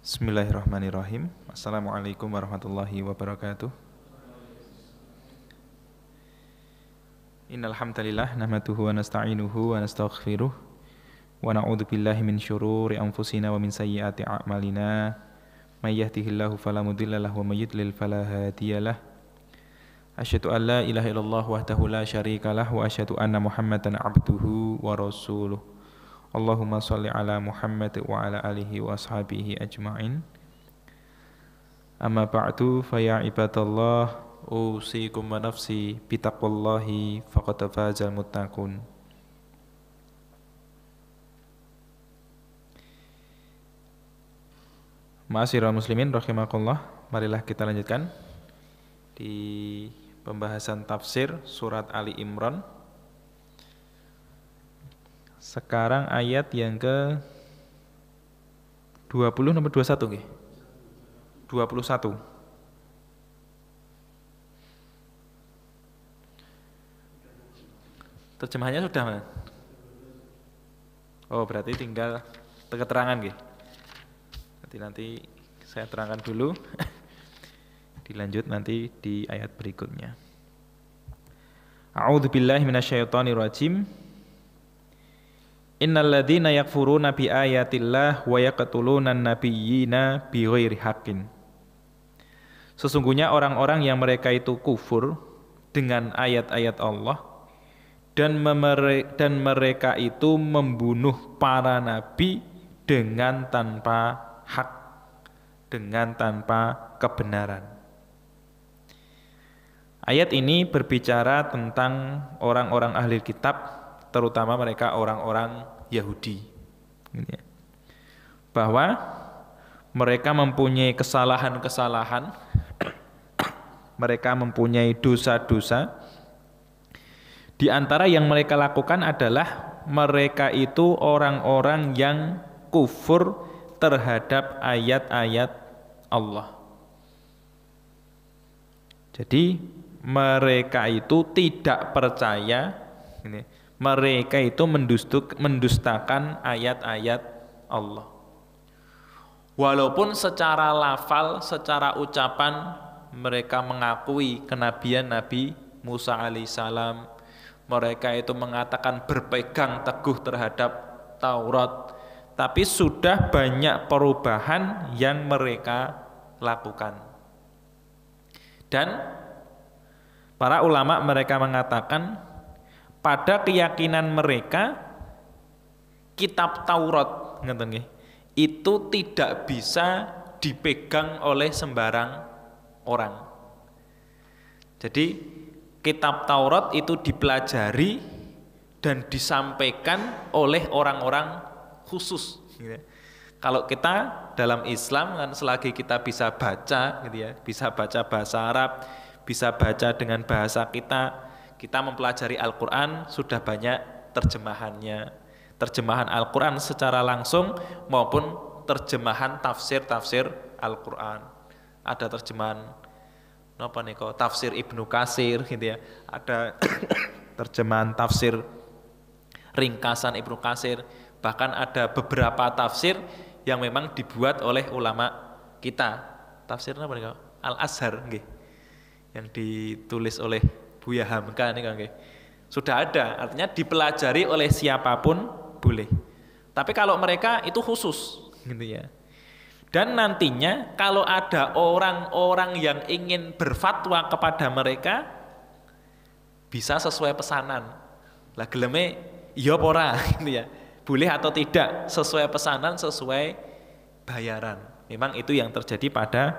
Bismillahirrahmanirrahim. Assalamualaikum warahmatullahi wabarakatuh. Innal hamdalillah nahmaduhu wa nasta'inuhu wa nastaghfiruh wa na'udzu billahi min syururi anfusina wa min sayyiati a'malina. May yahdihillahu fala mudhillalah wa may yudlil fala hadiyalah. Asyhadu an la ilaha illallah wahdahu la syarikalah wa asyhadu anna Muhammadan abduhu wa rasuluh. Allahumma sholli ala Muhammad wa ala alihi wa ashabihi ajma'in. Amma ba'du fa ya ibadallah usikum wa nafsi bitaqwallahi faqad fazal muttaqun. Ma'asyiral muslimin rahimakumullah, marilah kita lanjutkan di pembahasan tafsir surat Ali Imran. Sekarang ayat yang ke 20 nomor 21 nggih. 21. Terjemahannya sudah, Mas? Oh, berarti tinggal keterangan nggih. Nanti saya terangkan dulu. Dilanjut nanti di ayat berikutnya. A'udzubillahi minasyaitonir rajim. Innal ladzina yakfuruna bi ayatillah wa yaqtuluna an-nabiyyina bighairi haqqin. Sesungguhnya orang-orang yang mereka itu kufur dengan ayat-ayat Allah dan mereka itu membunuh para nabi dengan tanpa hak, dengan tanpa kebenaran. Ayat ini berbicara tentang orang-orang ahli kitab, terutama mereka orang-orang Yahudi, bahwa mereka mempunyai kesalahan-kesalahan, mereka mempunyai dosa-dosa. Di antara yang mereka lakukan adalah mereka itu orang-orang yang kufur terhadap ayat-ayat Allah. Jadi mereka itu tidak percaya, mereka itu mendustakan ayat-ayat Allah. Walaupun secara lafal, secara ucapan mereka mengakui kenabian Nabi Musa alaihissalam, mereka itu mengatakan berpegang teguh terhadap Taurat, tapi sudah banyak perubahan yang mereka lakukan. Dan para ulama mereka mengatakan pada keyakinan mereka kitab Taurat itu tidak bisa dipegang oleh sembarang orang. Jadi kitab Taurat itu dipelajari dan disampaikan oleh orang-orang khusus. Kalau kita dalam Islam kan selagi kita bisa baca, bisa baca bahasa Arab, bisa baca dengan bahasa kita mempelajari Al-Quran, sudah banyak terjemahannya. Terjemahan Al-Quran secara langsung maupun terjemahan tafsir-tafsir Al-Quran. Ada terjemahan tafsir Ibnu Katsir Ada terjemahan tafsir ringkasan Ibnu Katsir. Bahkan ada beberapa tafsir yang memang dibuat oleh ulama kita. Tafsir Al-Azhar yang ditulis oleh Buya Hamka sudah ada, artinya dipelajari oleh siapapun boleh. Tapi kalau mereka itu khusus, Dan nantinya kalau ada orang-orang yang ingin berfatwa kepada mereka, bisa sesuai pesanan. Lah geleme iya apa ora, boleh atau tidak, sesuai pesanan, sesuai bayaran. Memang itu yang terjadi pada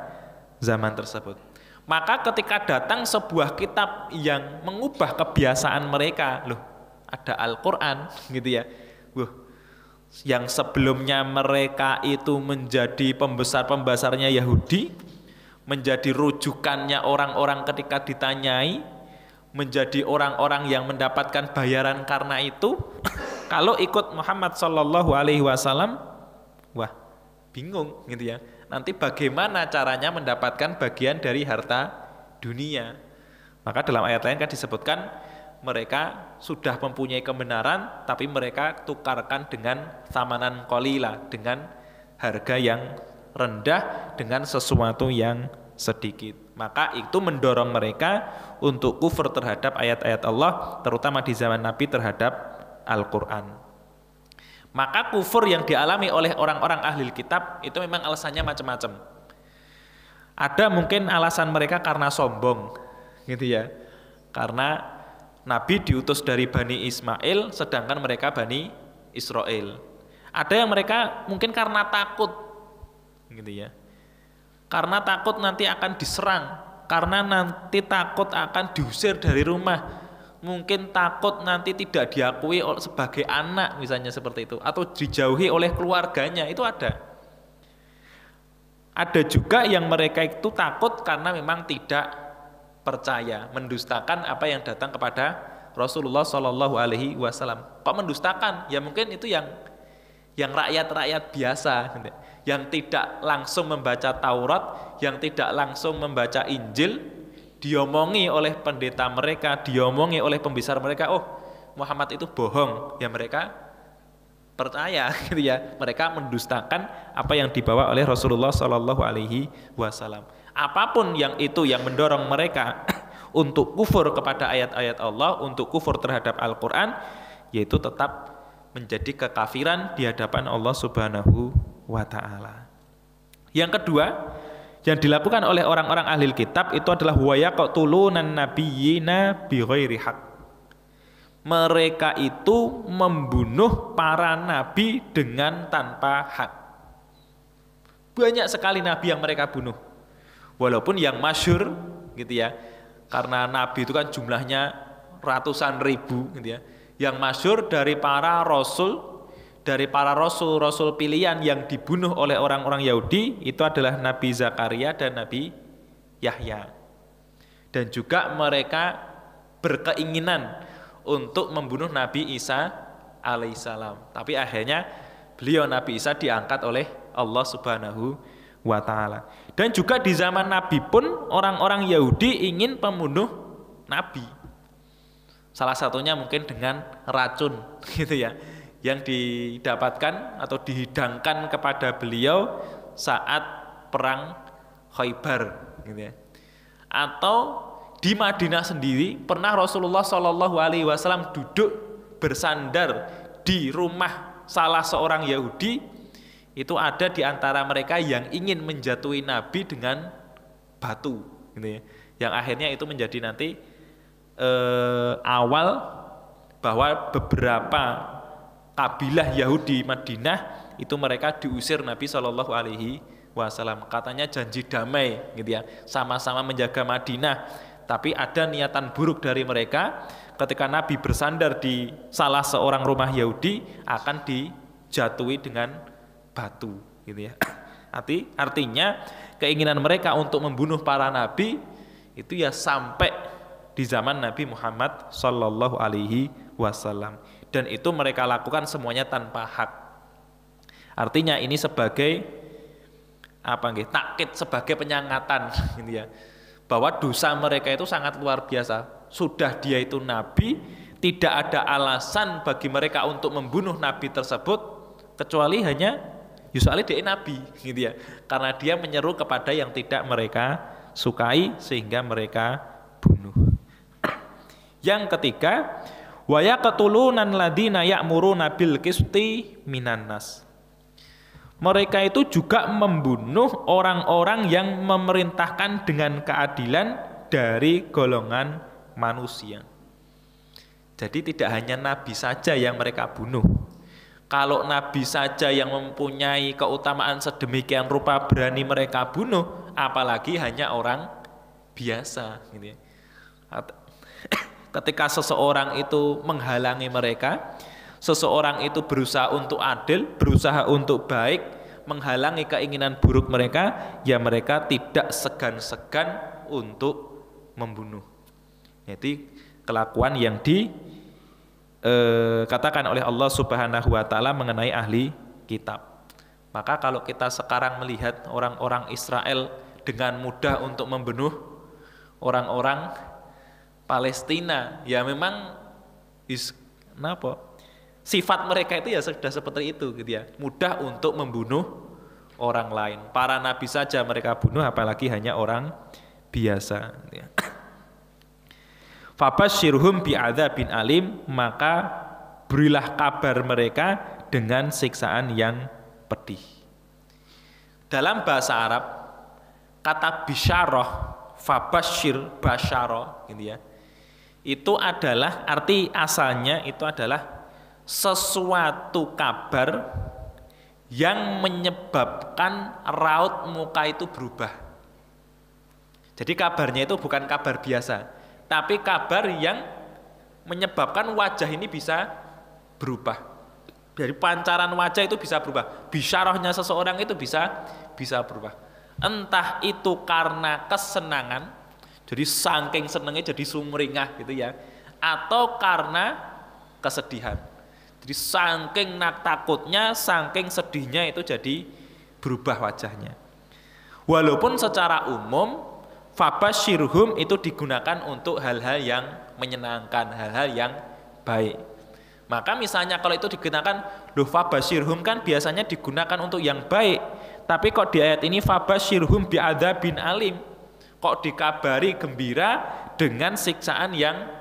zaman tersebut. Maka ketika datang sebuah kitab yang mengubah kebiasaan mereka, ada Al-Quran yang sebelumnya mereka itu menjadi pembesar-pembesarnya Yahudi, menjadi rujukannya orang-orang ketika ditanyai, menjadi orang-orang yang mendapatkan bayaran karena itu. Kalau ikut Muhammad Shallallahu Alaihi Wasallam, wah bingung Nanti bagaimana caranya mendapatkan bagian dari harta dunia? Maka dalam ayat lain kan disebutkan mereka sudah mempunyai kebenaran, tapi mereka tukarkan dengan thamanan qalila, dengan harga yang rendah dengan sesuatu yang sedikit. Maka itu mendorong mereka untuk kufur terhadap ayat-ayat Allah, terutama di zaman Nabi terhadap Al-Quran. Maka kufur yang dialami oleh orang-orang ahli kitab itu memang alasannya macam-macam. Ada mungkin alasan mereka karena sombong, gitu ya. Karena Nabi diutus dari Bani Ismail, sedangkan mereka Bani Israel. Ada yang mereka mungkin karena takut, gitu ya. Karena takut nanti akan diserang, karena nanti takut akan diusir dari rumah, mungkin takut nanti tidak diakui sebagai anak misalnya seperti itu, atau dijauhi oleh keluarganya, itu ada. Ada juga yang mereka itu takut karena memang tidak percaya, mendustakan apa yang datang kepada Rasulullah Shallallahu Alaihi Wasallam. Kok mendustakan? Ya mungkin itu yang rakyat-rakyat biasa, yang tidak langsung membaca Taurat, yang tidak langsung membaca Injil, diomongi oleh pendeta mereka, diomongi oleh pembesar mereka, oh Muhammad itu bohong, ya mereka percaya, gitu ya. Mereka mendustakan apa yang dibawa oleh Rasulullah Shallallahu Alaihi Wasallam. Apapun yang itu yang mendorong mereka untuk kufur kepada ayat-ayat Allah, untuk kufur terhadap Al-Quran, yaitu tetap menjadi kekafiran di hadapan Allah Subhanahu wa ta'ala. Yang kedua yang dilakukan oleh orang-orang ahli kitab itu adalah wa yaqtulunan nabiyyina bighairi haq. Mereka itu membunuh para nabi dengan tanpa hak. Banyak sekali nabi yang mereka bunuh. Walaupun yang masyhur, gitu ya, karena nabi itu kan jumlahnya ratusan ribu, gitu ya. Yang masyhur dari para rasul pilihan yang dibunuh oleh orang-orang Yahudi itu adalah Nabi Zakaria dan Nabi Yahya. Dan juga mereka berkeinginan untuk membunuh Nabi Isa alaihissalam. Tapi akhirnya beliau Nabi Isa diangkat oleh Allah Subhanahu wa ta'ala. Dan juga di zaman Nabi pun orang-orang Yahudi ingin membunuh Nabi. Salah satunya mungkin dengan racun, gitu ya, yang didapatkan atau dihidangkan kepada beliau saat perang Khaybar, gitu ya. Atau di Madinah sendiri pernah Rasulullah Shallallahu Alaihi Wasallam duduk bersandar di rumah salah seorang Yahudi. Itu ada di antara mereka yang ingin menjatuhi Nabi dengan batu, gitu ya. Yang akhirnya itu menjadi nanti awal bahwa beberapa kabilah Yahudi Madinah itu mereka diusir Nabi Shallallahu Alaihi Wasallam. Katanya janji damai, gitu ya, sama-sama menjaga Madinah. Tapi ada niatan buruk dari mereka. Ketika Nabi bersandar di salah seorang rumah Yahudi akan dijatuhi dengan batu, gitu ya. Artinya keinginan mereka untuk membunuh para nabi itu ya sampai di zaman Nabi Muhammad Sallallahu Alaihi Wasallam, dan itu mereka lakukan semuanya tanpa hak. Artinya ini sebagai takkid, sebagai penyangatan, gitu ya, bahwa dosa mereka itu sangat luar biasa. Sudah dia itu nabi, tidak ada alasan bagi mereka untuk membunuh nabi tersebut kecuali hanya soalnya dia nabi, gitu ya, karena dia menyeru kepada yang tidak mereka sukai sehingga mereka bunuh. Yang ketiga, wa yaqtulunan ladina ya'muruna bil qisti minan nas. Mereka itu juga membunuh orang-orang yang memerintahkan dengan keadilan dari golongan manusia. Jadi tidak hanya nabi saja yang mereka bunuh. Kalau nabi saja yang mempunyai keutamaan sedemikian rupa berani mereka bunuh, apalagi hanya orang biasa, gitu ya. Ketika seseorang itu menghalangi mereka, seseorang itu berusaha untuk adil, berusaha untuk baik, menghalangi keinginan buruk mereka, ya mereka tidak segan-segan untuk membunuh. Jadi kelakuan yang dikatakan oleh Allah Subhanahu wa ta'ala mengenai ahli kitab. Maka kalau kita sekarang melihat orang-orang Israel dengan mudah untuk membunuh orang-orang Palestina, ya memang sifat mereka itu ya sudah seperti itu, gitu ya, mudah untuk membunuh orang lain. Para nabi saja mereka bunuh, apalagi hanya orang biasa. Fabasyirhum bi'adzabin alim, maka berilah kabar mereka dengan siksaan yang pedih. Dalam bahasa Arab, kata bisyarah, fabasyir, basyarah, gitu ya, itu adalah arti asalnya itu adalah sesuatu kabar yang menyebabkan raut muka itu berubah. Jadi kabarnya itu bukan kabar biasa, tapi kabar yang menyebabkan wajah ini bisa berubah. Dari pancaran wajah itu bisa berubah. Bisyarahnya seseorang itu bisa berubah. Entah itu karena kesenangan, jadi saking senengnya jadi sumringah gitu ya, atau karena kesedihan. Jadi saking takutnya, saking sedihnya itu jadi berubah wajahnya. Walaupun secara umum fabasyirhum itu digunakan untuk hal-hal yang menyenangkan, hal-hal yang baik. Maka misalnya kalau itu digunakan fabasyirhum kan biasanya digunakan untuk yang baik. Tapi kok di ayat ini fabasyirhum bi'adzabin alim, kok dikabari gembira dengan siksaan yang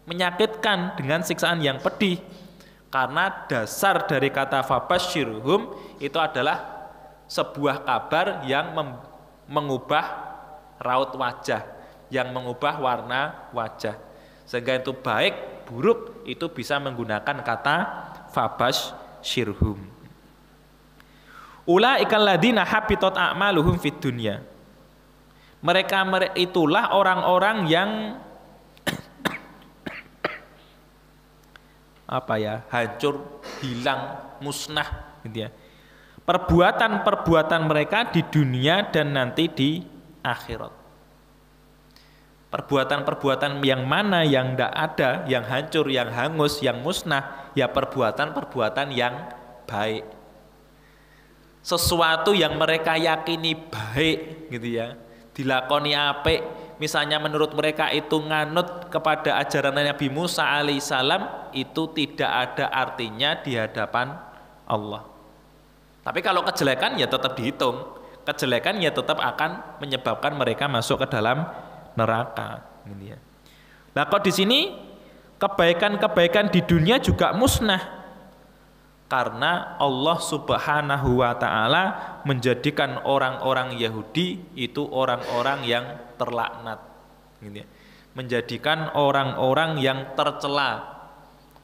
menyakitkan, dengan siksaan yang pedih. Karena dasar dari kata fabasyirhum itu adalah sebuah kabar yang mengubah raut wajah, yang mengubah warna wajah. Sehingga itu baik, buruk itu bisa menggunakan kata fabasyirhum. Ulaikal ladzina habitat a'maluhum fid dunya. Mereka itulah orang-orang yang hancur, hilang, musnah gitu ya. Perbuatan-perbuatan mereka di dunia dan nanti di akhirat. Perbuatan-perbuatan yang mana yang tidak ada, yang hancur, yang hangus, yang musnah, ya perbuatan-perbuatan yang baik. Sesuatu yang mereka yakini baik gitu ya, dilakoni apik, misalnya menurut mereka itu nganut kepada ajaran Nabi Musa alaihissalam, itu tidak ada artinya di hadapan Allah. Tapi kalau kejelekan ya tetap dihitung, kejelekan ya tetap akan menyebabkan mereka masuk ke dalam neraka. Gitu ya. Nah kok di sini kebaikan-kebaikan di dunia juga musnah, karena Allah Subhanahu wa Ta'ala menjadikan orang-orang Yahudi itu orang-orang yang terlaknat, gitu ya. Menjadikan orang-orang yang tercela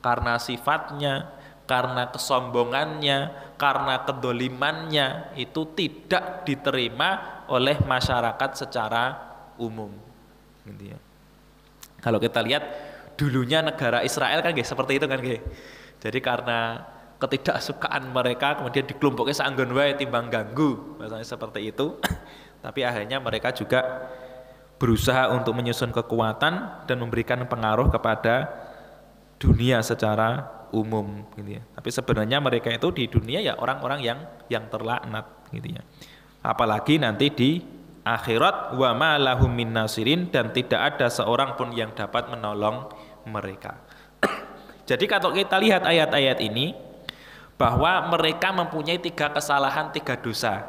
karena sifatnya, karena kesombongannya, karena kedolimannya, itu tidak diterima oleh masyarakat secara umum, gitu ya. Kalau kita lihat dulunya negara Israel kan seperti itu kan, jadi karena ketidaksukaan mereka kemudian dikelompoknya seanggon wae timbang ganggu, misalnya seperti itu. Tapi akhirnya mereka juga berusaha untuk menyusun kekuatan dan memberikan pengaruh kepada dunia secara umum, gitu ya. Tapi sebenarnya mereka itu di dunia ya orang-orang yang terlaknat, gitu ya. Apalagi nanti di akhirat, wa ma lahum min nasirin, dan tidak ada seorang pun yang dapat menolong mereka. Jadi kalau kita lihat ayat-ayat ini, bahwa mereka mempunyai 3 kesalahan, 3 dosa.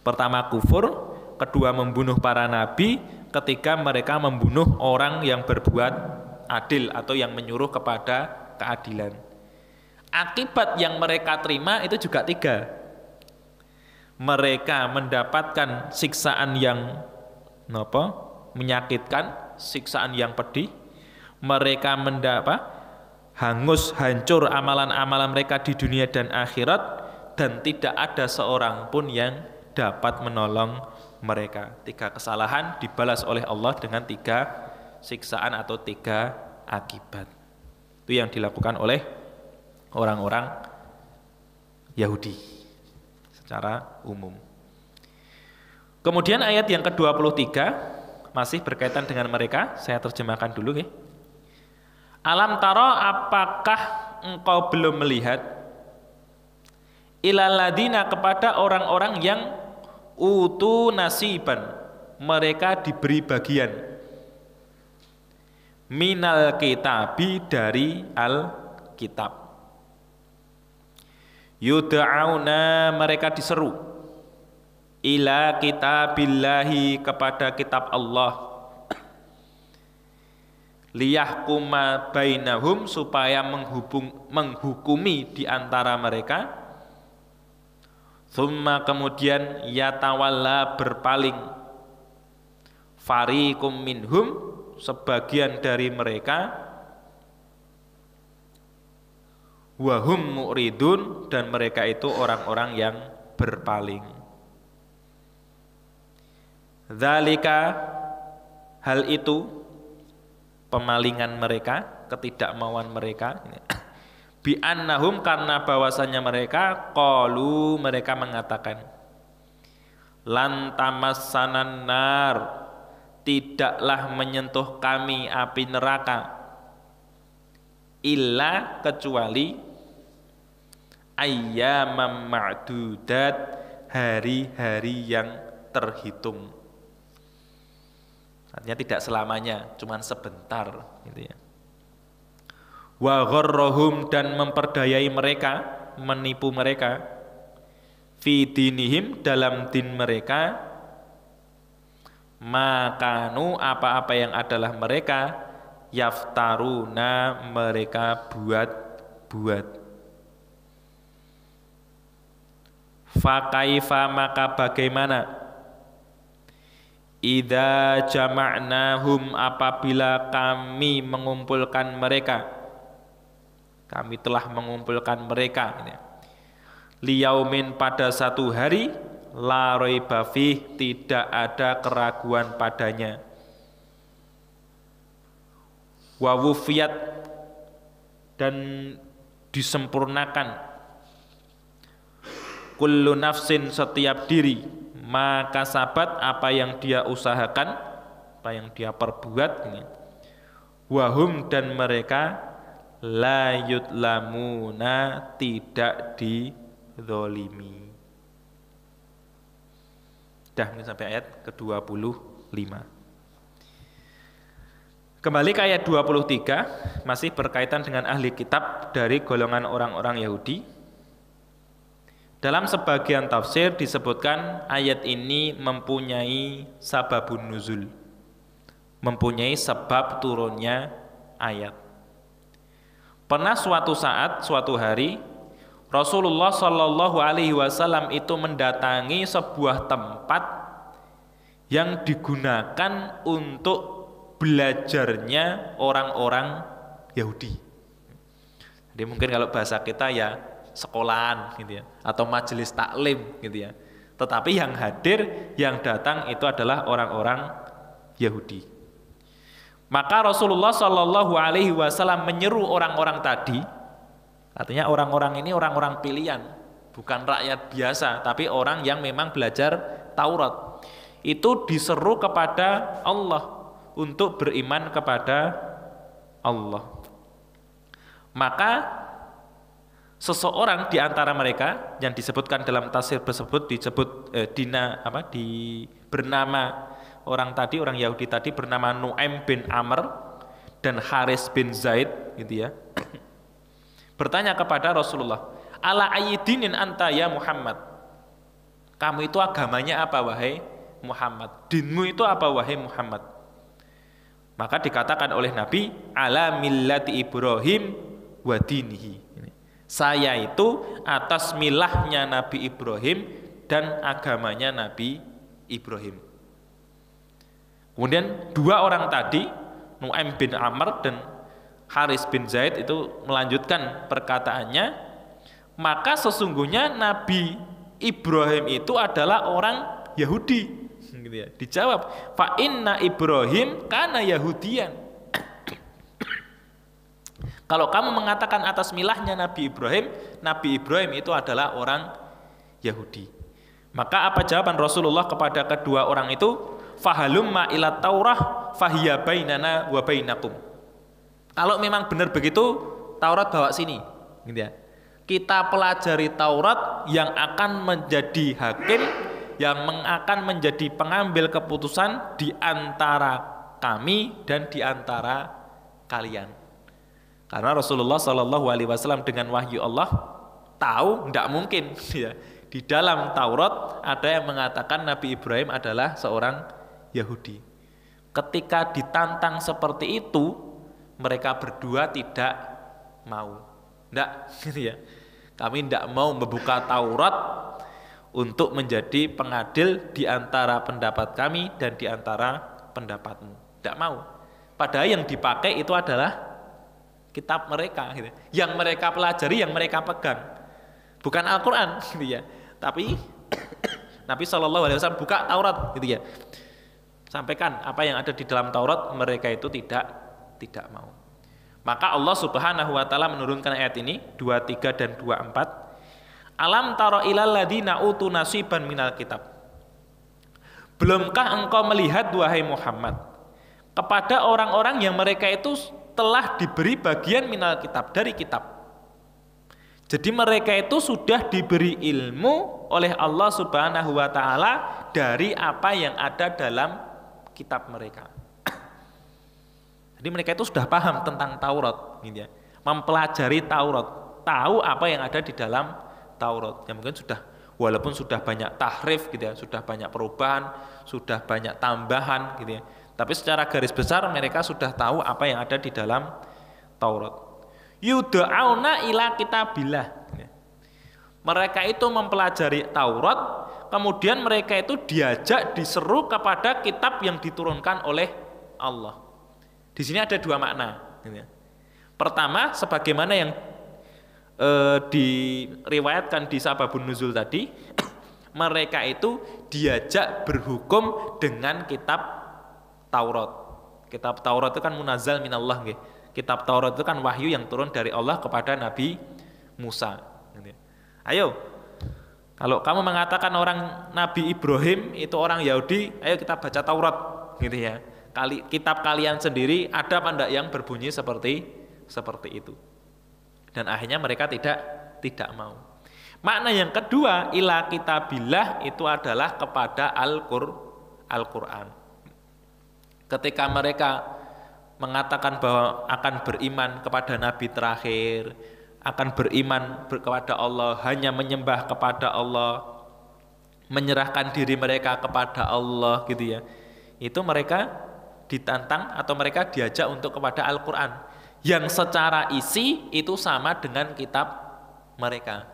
Pertama kufur, kedua membunuh para nabi, ketiga mereka membunuh orang yang berbuat adil atau yang menyuruh kepada keadilan. Akibat yang mereka terima itu juga 3. Mereka mendapatkan siksaan yang menyakitkan, siksaan yang pedih. Mereka mendapat hangus, hancur amalan-amalan mereka di dunia dan akhirat, dan tidak ada seorang pun yang dapat menolong mereka. 3 kesalahan dibalas oleh Allah dengan 3 siksaan atau 3 akibat. Itu yang dilakukan oleh orang-orang Yahudi secara umum. Kemudian ayat yang ke-23 masih berkaitan dengan mereka, saya terjemahkan dulu ya. Alam taro, apakah engkau belum melihat, ilal ladina, kepada orang-orang yang utu nasiban, mereka diberi bagian, minal kitabi, dari al-kitab, Yud'auna, mereka diseru, ila kitabillahi, kepada kitab Allah, liyahkuma bainahum, supaya menghukumi di antara mereka. Tsumma, kemudian yatawalla, berpaling, fariqum minhum, sebagian dari mereka, wahum mu'ridun, dan mereka itu orang-orang yang berpaling. Dzalika, hal itu, pemalingan mereka, ketidakmauan mereka, bi annahum, karena bahwasannya mereka, qalu, mereka mengatakan, lan tamassanan nar, tidaklah menyentuh kami api neraka, illa, kecuali, ayyamam ma'dudat, hari-hari yang terhitung. Artinya tidak selamanya, cuman sebentar gitu ya. Wa gharrahum, dan memperdayai mereka, menipu mereka, fi dinihim, dalam din mereka, makanu, apa-apa yang adalah mereka, yaftaruna, mereka buat-buat. Fa kaifa, maka bagaimana, idza jama'nahum, apabila kami mengumpulkan mereka, kami telah mengumpulkan mereka, liyaumin, pada satu hari, la raiba fih, tidak ada keraguan padanya, wa wufiyat, dan disempurnakan, kullu nafsin, setiap diri, maka sabat, apa yang dia usahakan, apa yang dia perbuat, wahum, dan mereka, la yudlamuna, tidak dizolimi. Dah, ini sampai ayat ke-25. Kembali ke ayat 23, masih berkaitan dengan ahli kitab dari golongan orang-orang Yahudi. Dalam sebagian tafsir disebutkan ayat ini mempunyai sababun nuzul, mempunyai sebab turunnya ayat. Pernah suatu saat, suatu hari, Rasulullah Shallallahu Alaihi Wasallam itu mendatangi sebuah tempat yang digunakan untuk belajarnya orang-orang Yahudi. Jadi mungkin kalau bahasa kita ya sekolahan gitu ya, atau majelis taklim gitu ya. Tetapi yang hadir, yang datang itu adalah orang-orang Yahudi. Maka Rasulullah Shallallahu Alaihi Wasallam menyeru orang-orang tadi, artinya orang-orang ini orang-orang pilihan, bukan rakyat biasa, tapi orang yang memang belajar Taurat. Itu diseru kepada Allah untuk beriman kepada Allah. Maka seseorang di antara mereka yang disebutkan dalam tafsir tersebut bernama orang tadi, orang Yahudi tadi bernama Nu'aim bin Amr dan Haris bin Zaid gitu ya. Bertanya kepada Rasulullah, ala ayyidinin anta ya Muhammad? Kamu itu agamanya apa wahai Muhammad? Dinmu itu apa wahai Muhammad? Maka dikatakan oleh Nabi, ala millati Ibrahim wa dinihi. Saya itu atas milahnya Nabi Ibrahim dan agamanya Nabi Ibrahim. Kemudian dua orang tadi, Nu'aim bin Amr dan Haris bin Zaid itu melanjutkan perkataannya, maka sesungguhnya Nabi Ibrahim itu adalah orang Yahudi. Gitu ya. Dijawab, fa inna Ibrahim kana Yahudiyan. Kalau kamu mengatakan atas milahnya Nabi Ibrahim itu adalah orang Yahudi. Maka apa jawaban Rasulullah kepada kedua orang itu? Fahalumma ila Taurah fahiya bainana wa bainakum. Kalau memang benar begitu, Taurat bawa sini, gitu ya. Kita pelajari Taurat yang akan menjadi hakim, yang akan menjadi pengambil keputusan di antara kami dan di antara kalian. Karena Rasulullah Shallallahu Alaihi Wasallam dengan wahyu Allah tahu, tidak mungkin ya. Di dalam Taurat ada yang mengatakan Nabi Ibrahim adalah seorang Yahudi. Ketika ditantang seperti itu, mereka berdua tidak mau. Tidak, gitu ya. Kami tidak mau membuka Taurat untuk menjadi pengadil di antara pendapat kami dan di antara pendapatmu. Tidak mau. Padahal yang dipakai itu adalah kitab mereka, gitu. Yang mereka pelajari, yang mereka pegang, bukan Al-Quran, gitu ya. Tapi Nabi SAW buka Taurat, gitu ya. Sampaikan apa yang ada di dalam Taurat, mereka itu tidak mau. Maka Allah Subhanahu wa taala menurunkan ayat ini 23 dan 24. Alam tara ilal ladzina utu nasiban minal kitab. Belumkah engkau melihat wahai Muhammad kepada orang-orang yang mereka itu telah diberi bagian minal kitab, dari kitab. Jadi mereka itu sudah diberi ilmu oleh Allah Subhanahu wa taala dari apa yang ada dalam kitab mereka. Jadi mereka itu sudah paham tentang Taurat, gitu ya. Mempelajari Taurat, tahu apa yang ada di dalam Taurat. Yang mungkin sudah, walaupun sudah banyak tahrif, gitu ya, sudah banyak perubahan, sudah banyak tambahan, gitu ya. Tapi secara garis besar mereka sudah tahu apa yang ada di dalam Taurat. Yuda'auna ila kitabillah. Mereka itu mempelajari Taurat, kemudian mereka itu diajak, diseru kepada kitab yang diturunkan oleh Allah. Di sini ada dua makna. Pertama, sebagaimana yang diriwayatkan di Sababun Nuzul tadi, mereka itu diajak berhukum dengan kitab Taurat. Kitab Taurat itu kan munazzal minallah, nggih. Kitab Taurat itu kan wahyu yang turun dari Allah kepada Nabi Musa. Ayo, kalau kamu mengatakan orang Nabi Ibrahim itu orang Yahudi, ayo kita baca Taurat, gitu ya. Kitab kalian sendiri ada apa enggak yang berbunyi seperti itu. Dan akhirnya mereka tidak mau. Makna yang kedua, ila kitabillah, itu adalah kepada Al-Qur'an. Ketika mereka mengatakan bahwa akan beriman kepada nabi terakhir, akan beriman kepada Allah, hanya menyembah kepada Allah, menyerahkan diri mereka kepada Allah, gitu ya. Itu mereka ditantang atau mereka diajak untuk kepada Al-Qur'an yang secara isi itu sama dengan kitab mereka,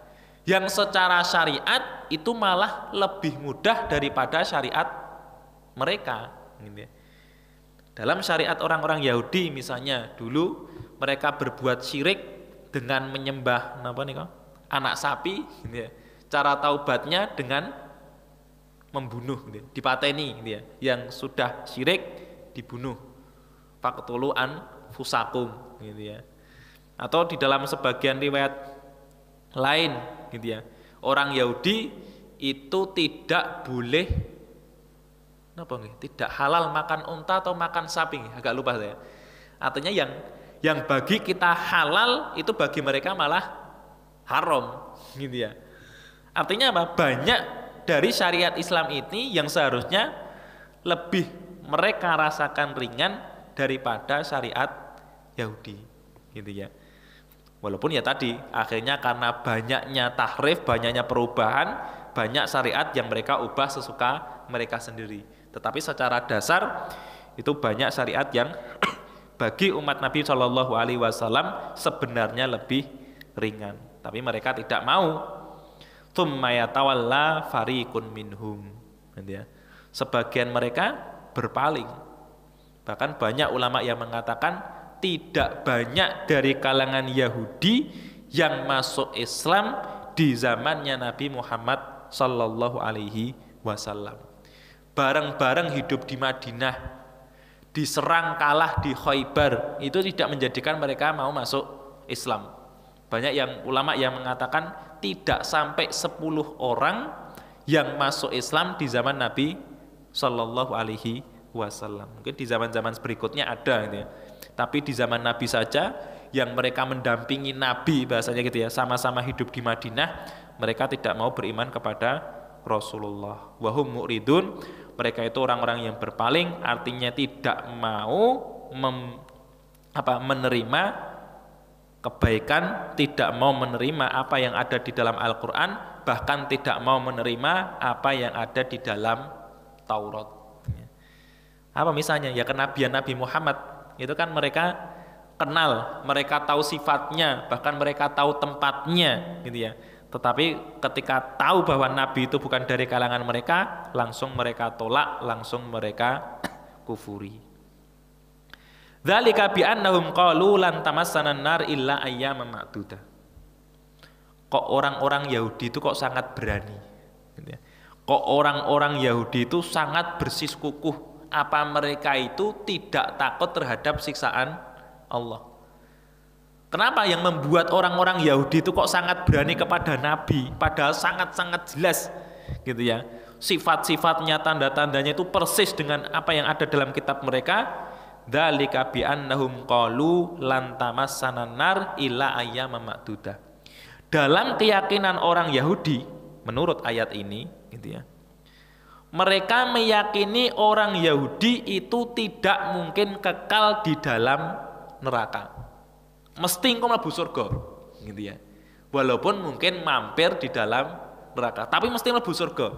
yang secara syariat itu malah lebih mudah daripada syariat mereka, gitu ya. Dalam syariat orang-orang Yahudi misalnya, dulu mereka berbuat syirik dengan menyembah anak sapi, gitu ya. Cara taubatnya dengan membunuh, gitu ya, dipateni, gitu ya. Yang sudah syirik dibunuh, faqtulu anfusakum, gitu ya. Atau di dalam sebagian riwayat lain, gitu ya, orang Yahudi itu tidak boleh tidak halal makan unta atau makan sapi, agak lupa saya. Artinya yang bagi kita halal itu bagi mereka malah haram, gitu ya. Artinya apa? Banyak dari syariat Islam ini yang seharusnya lebih mereka rasakan ringan daripada syariat Yahudi, gitu ya. Walaupun ya tadi akhirnya karena banyaknya tahrif, banyaknya perubahan, banyak syariat yang mereka ubah sesuka mereka sendiri. Tetapi secara dasar itu banyak syariat yang bagi umat Nabi Shallallahu Alaihi Wasallam sebenarnya lebih ringan. Tapi mereka tidak mau. Tsumma yatawalla fariqun minhum. Sebagian mereka berpaling. Bahkan banyak ulama yang mengatakan tidak banyak dari kalangan Yahudi yang masuk Islam di zamannya Nabi Muhammad Sallallahu Alaihi Wasallam. Bareng-bareng hidup di Madinah, diserang kalah di Khaybar, itu tidak menjadikan mereka mau masuk Islam. Banyak yang ulama yang mengatakan tidak sampai 10 orang yang masuk Islam di zaman Nabi Sallallahu Alaihi Wasallam. Mungkin di zaman-zaman berikutnya ada, gitu ya. Tapi di zaman Nabi saja yang mereka mendampingi Nabi, bahasanya gitu ya, sama-sama hidup di Madinah, mereka tidak mau beriman kepada Rasulullah. Wahum mu'ridun, mereka itu orang-orang yang berpaling, artinya tidak mau menerima kebaikan, tidak mau menerima apa yang ada di dalam Al-Quran, bahkan tidak mau menerima apa yang ada di dalam Taurat. Apa misalnya? Ya kenabian Nabi Muhammad itu kan mereka kenal, mereka tahu sifatnya, bahkan mereka tahu tempatnya, gitu ya. Tetapi ketika tahu bahwa Nabi itu bukan dari kalangan mereka, langsung mereka tolak, langsung mereka kufuri. Dzalika bi annahum qalu lan tamassana nar illa ayyaman ma'dudah. Kok orang-orang Yahudi itu kok sangat berani, gitu ya. Kok orang-orang Yahudi itu sangat bersikukuh. Apa mereka itu tidak takut terhadap siksaan Allah? Kenapa yang membuat orang-orang Yahudi itu kok sangat berani kepada Nabi, padahal sangat-sangat jelas, gitu ya, sifat-sifatnya, tanda-tandanya itu persis dengan apa yang ada dalam kitab mereka. Dzalika bi annahum qalu lan tamassana nar illa ayyaman ma'dudah. Dalam keyakinan orang Yahudi, menurut ayat ini, gitu ya, mereka meyakini orang Yahudi itu tidak mungkin kekal di dalam neraka. Mesti engkau mlebu surga, gitu ya. Walaupun mungkin mampir di dalam neraka, tapi mesti mlebu surga.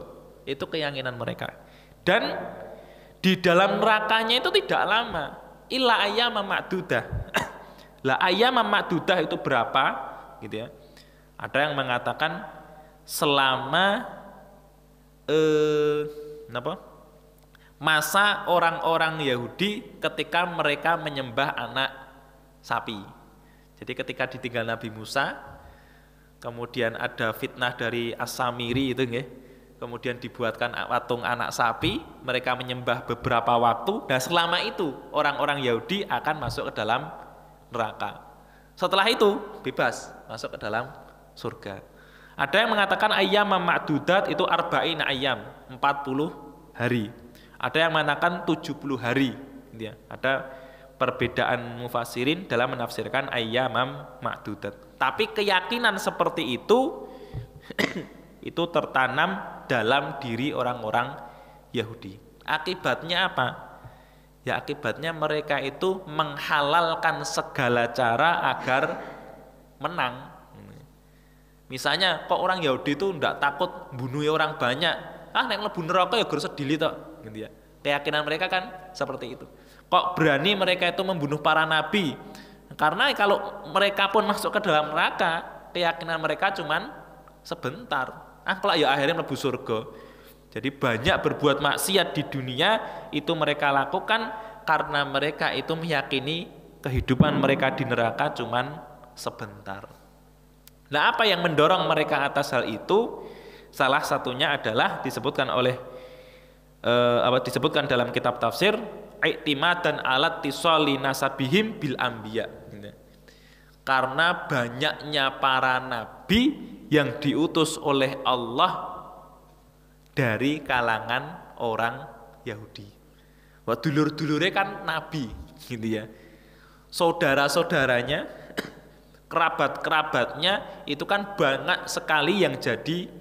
Itu keyakinan mereka. Dan di dalam nerakanya itu tidak lama. Illa ayyaman ma'dudah. Lah ayyaman ma'dudah itu berapa? Gitu ya. Ada yang mengatakan selama masa orang-orang Yahudi ketika mereka menyembah anak sapi. Jadi ketika ditinggal Nabi Musa, kemudian ada fitnah dari As-Samiri itu nggih. Kemudian dibuatkan patung anak sapi, mereka menyembah beberapa waktu, dan selama itu orang-orang Yahudi akan masuk ke dalam neraka. Setelah itu bebas masuk ke dalam surga. Ada yang mengatakan ayyam ma'dudat itu arba'in ayyam, 40 hari. Ada yang mengatakan 70 hari. Ya, ada perbedaan mufassirin dalam menafsirkan ayyam ma'dudat. Tapi keyakinan seperti itu itu tertanam dalam diri orang-orang Yahudi. Akibatnya apa? Ya akibatnya mereka itu menghalalkan segala cara agar menang. Misalnya kok orang Yahudi itu tidak takut bunuh orang banyak, nek mlebu neraka ya gur sedili tok, gitu ya. Keyakinan mereka kan seperti itu. Kok berani mereka itu membunuh para nabi? Karena kalau mereka pun masuk ke dalam neraka, keyakinan mereka cuman sebentar. Kelak ya akhirnya mlebu surga. Jadi banyak berbuat maksiat di dunia itu mereka lakukan karena mereka itu meyakini kehidupan mereka di neraka cuman sebentar. Nah, apa yang mendorong mereka atas hal itu? Salah satunya adalah disebutkan oleh disebutkan dalam kitab tafsir i'timadan alat tisali nasabihim bil anbiya. Karena banyaknya para nabi yang diutus oleh Allah dari kalangan orang Yahudi. Wah, dulur-dulurnya kan nabi, gitu ya. Saudara-saudaranya, kerabat-kerabatnya itu kan banyak sekali yang jadi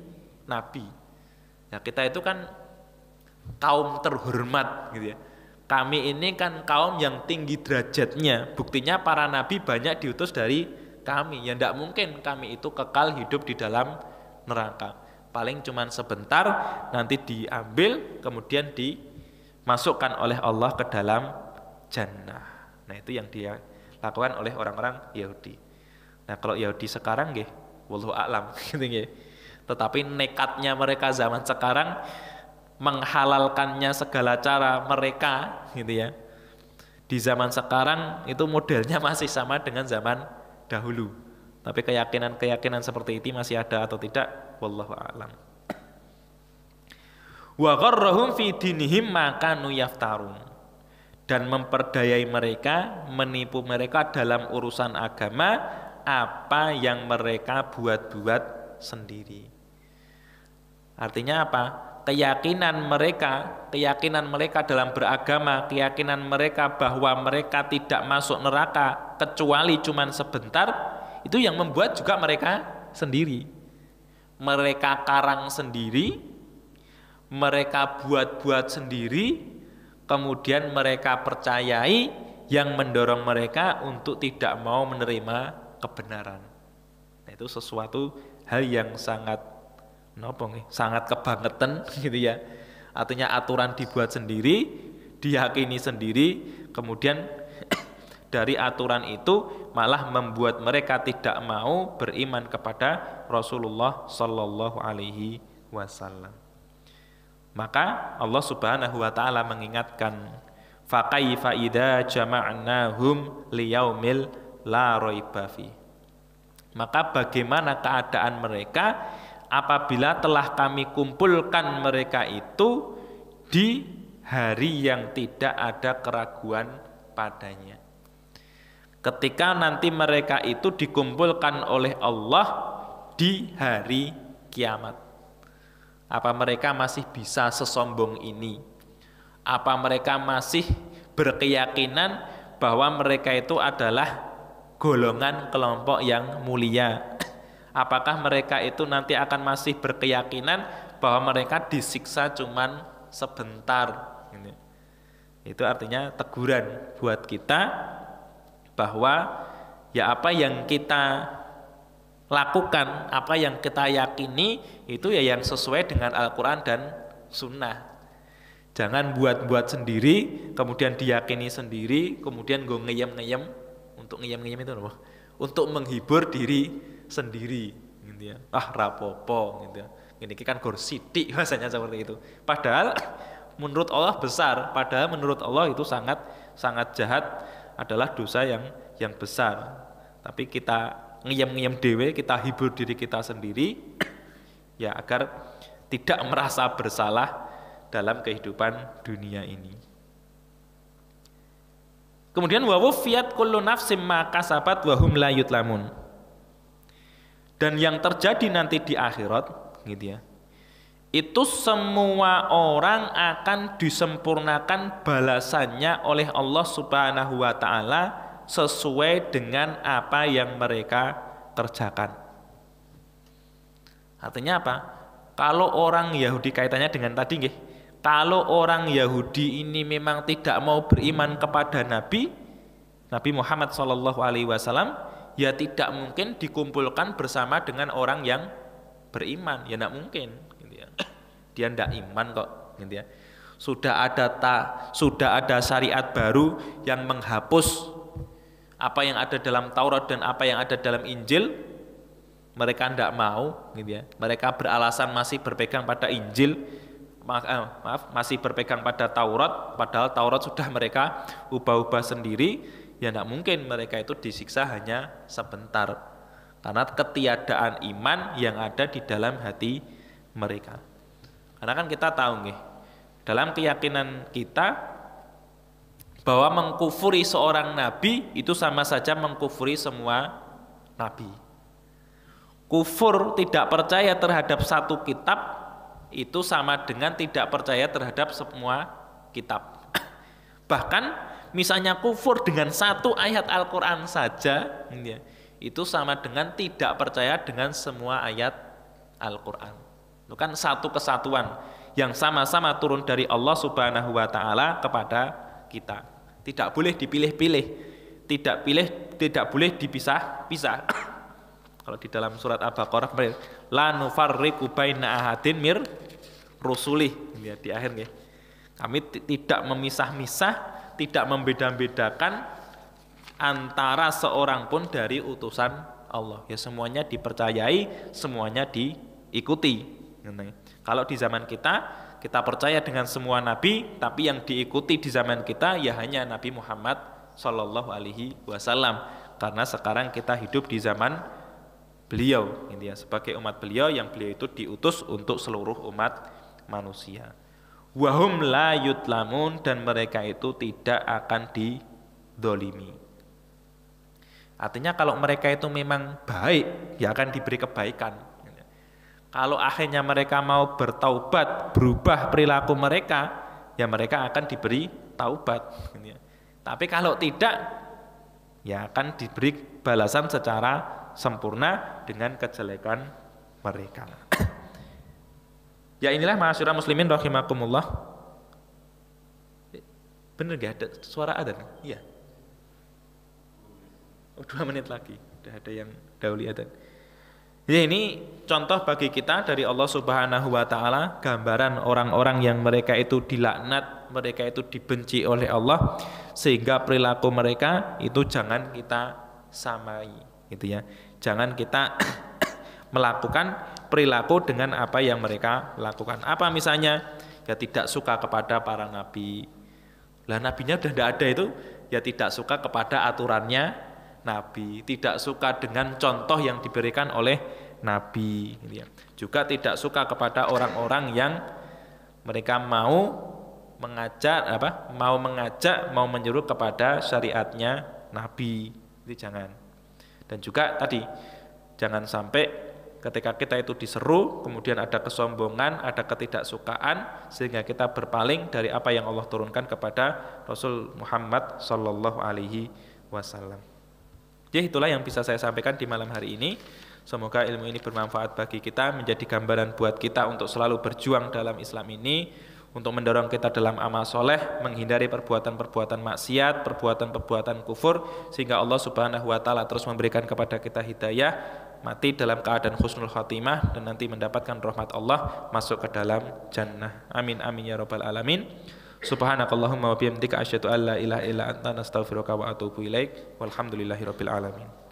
nabi. Ya kita itu kan kaum terhormat, gitu ya. Kami ini kan kaum yang tinggi derajatnya. Buktinya para nabi banyak diutus dari kami. Ya tidak mungkin kami itu kekal hidup di dalam neraka. Paling cuman sebentar, nanti diambil, kemudian dimasukkan oleh Allah ke dalam jannah. Nah itu yang dia lakukan oleh orang-orang Yahudi. Nah kalau Yahudi sekarang nggih, wallahu a'lam gitu nggih. Tetapi nekatnya mereka zaman sekarang menghalalkannya segala cara mereka, gitu ya. Di zaman sekarang itu modelnya masih sama dengan zaman dahulu. Tapi keyakinan-keyakinan seperti itu masih ada atau tidak, wallahu a'lam. Wa gharrahum fi dinihim ma kanu yaftarun. Dan memperdayai mereka, menipu mereka dalam urusan agama apa yang mereka buat-buat sendiri. Artinya apa? Keyakinan mereka dalam beragama, keyakinan mereka bahwa mereka tidak masuk neraka kecuali cuman sebentar, itu yang membuat juga mereka sendiri. Mereka karang sendiri, mereka buat-buat sendiri, kemudian mereka percayai yang mendorong mereka untuk tidak mau menerima kebenaran. Nah, itu sesuatu hal yang sangat sangat kebangetan gitu ya. Artinya aturan dibuat sendiri, diyakini sendiri, kemudian dari aturan itu malah membuat mereka tidak mau beriman kepada Rasulullah Sallallahu Alaihi Wasallam. Maka Allah Subhanahu Wa Taala mengingatkan, faqaifa idza jama'nahum liyaumil la raiba fi. Maka bagaimana keadaan mereka apabila telah kami kumpulkan mereka itu di hari yang tidak ada keraguan padanya. Ketika nanti mereka itu dikumpulkan oleh Allah di hari kiamat. Apa mereka masih bisa sesombong ini? Apa mereka masih berkeyakinan bahwa mereka itu adalah golongan kelompok yang mulia? Apakah mereka itu nanti akan masih berkeyakinan bahwa mereka disiksa cuman sebentar? Itu artinya teguran buat kita bahwa ya apa yang kita lakukan, apa yang kita yakini itu ya yang sesuai dengan Al-Quran dan Sunnah. Jangan buat-buat sendiri, kemudian diyakini sendiri, kemudian gue ngeyem-ngeyem. Untuk ngeyem-ngeyem itu apa? Untuk menghibur diri sendiri, gitu ya. Rapopo, gitu ya. Ini kan gor sidik bahasanya seperti itu. Padahal menurut Allah besar, padahal menurut Allah itu sangat jahat, adalah dosa yang besar. Tapi kita ngiyem-ngiyem dewe, kita hibur diri kita sendiri ya agar tidak merasa bersalah dalam kehidupan dunia ini. Kemudian wa wufiyat kullu nafsim ma kasabat wa hum la yutlamun. Dan yang terjadi nanti di akhirat gitu ya. Itu semua orang akan disempurnakan balasannya oleh Allah Subhanahu wa Ta'ala sesuai dengan apa yang mereka kerjakan. Artinya apa? Kalau orang Yahudi, kaitannya dengan tadi nggih, kalau orang Yahudi ini memang tidak mau beriman kepada Nabi Muhammad SAW, ya tidak mungkin dikumpulkan bersama dengan orang yang beriman, ya tidak mungkin. Dia tidak iman kok, gitu ya. Sudah ada syariat baru yang menghapus apa yang ada dalam Taurat dan apa yang ada dalam Injil, mereka tidak mau, gitu ya. Mereka beralasan masih berpegang pada Injil, masih berpegang pada Taurat, padahal Taurat sudah mereka ubah-ubah sendiri. Ya tidak mungkin mereka itu disiksa hanya sebentar, karena ketiadaan iman yang ada di dalam hati mereka. Karena kan kita tahu nih, dalam keyakinan kita bahwa mengkufuri seorang nabi itu sama saja mengkufuri semua nabi. Kufur tidak percaya terhadap satu kitab itu sama dengan tidak percaya terhadap semua kitab. Bahkan misalnya kufur dengan satu ayat Al-Quran saja, itu sama dengan tidak percaya dengan semua ayat Al-Quran. Itu kan satu kesatuan yang sama-sama turun dari Allah Subhanahu wa Ta'ala kepada kita. Tidak boleh dipilih-pilih, tidak boleh dipisah-pisah. Kalau di dalam surat Al-Baqarah, la nufarriqu baina ahadin mir rusulih, lihat di akhir nggih. Kami tidak memisah-misah, tidak membeda-bedakan antara seorang pun dari utusan Allah. Ya semuanya dipercayai, semuanya diikuti. Kalau di zaman kita percaya dengan semua nabi, tapi yang diikuti di zaman kita ya hanya Nabi Muhammad Sallallahu Alaihi Wasallam. Karena sekarang kita hidup di zaman beliau, intinya sebagai umat beliau yang beliau itu diutus untuk seluruh umat manusia. Wahum la yutlamun, dan mereka itu tidak akan didolimi. Artinya kalau mereka itu memang baik, ya akan diberi kebaikan. Kalau akhirnya mereka mau bertaubat, berubah perilaku mereka, ya mereka akan diberi taubat. Tapi kalau tidak, ya akan diberi balasan secara sempurna dengan kejelekan mereka. Ya inilah ma'asyiral muslimin rahimakumullah. Bener gak ada suara adzan? Iya. 2 menit lagi. Sudah ada yang dahulu adzan. Ya, ini contoh bagi kita dari Allah Subhanahu wa taala, gambaran orang-orang yang mereka itu dilaknat, mereka itu dibenci oleh Allah, sehingga perilaku mereka itu jangan kita samai gitu ya. Jangan kita melakukan perilaku dengan apa yang mereka lakukan. Apa misalnya? Ya tidak suka kepada para nabi. Lah nabinya udah tidak ada itu, ya tidak suka kepada aturannya Nabi, tidak suka dengan contoh yang diberikan oleh Nabi, gitu ya. Juga tidak suka kepada orang-orang yang mereka mau mengajak, mau menyuruh kepada syariatnya Nabi, itu jangan. Dan juga tadi jangan sampai ketika kita itu diseru, kemudian ada kesombongan, ada ketidaksukaan, sehingga kita berpaling dari apa yang Allah turunkan kepada Rasul Muhammad Sallallahu Alaihi Wasallam. Jadi itulah yang bisa saya sampaikan di malam hari ini. Semoga ilmu ini bermanfaat bagi kita, menjadi gambaran buat kita untuk selalu berjuang dalam Islam ini, untuk mendorong kita dalam amal soleh, menghindari perbuatan-perbuatan maksiat, perbuatan-perbuatan kufur, sehingga Allah Subhanahu wa taala terus memberikan kepada kita hidayah, mati dalam keadaan husnul khatimah, dan nanti mendapatkan rahmat Allah, masuk ke dalam jannah. Amin amin ya rabbal alamin. Subhanakallahumma wa bihamdika asyhadu an la ilaha illa anta astaghfiruka wa atubu ilaik. Walhamdulillahirabbil alamin.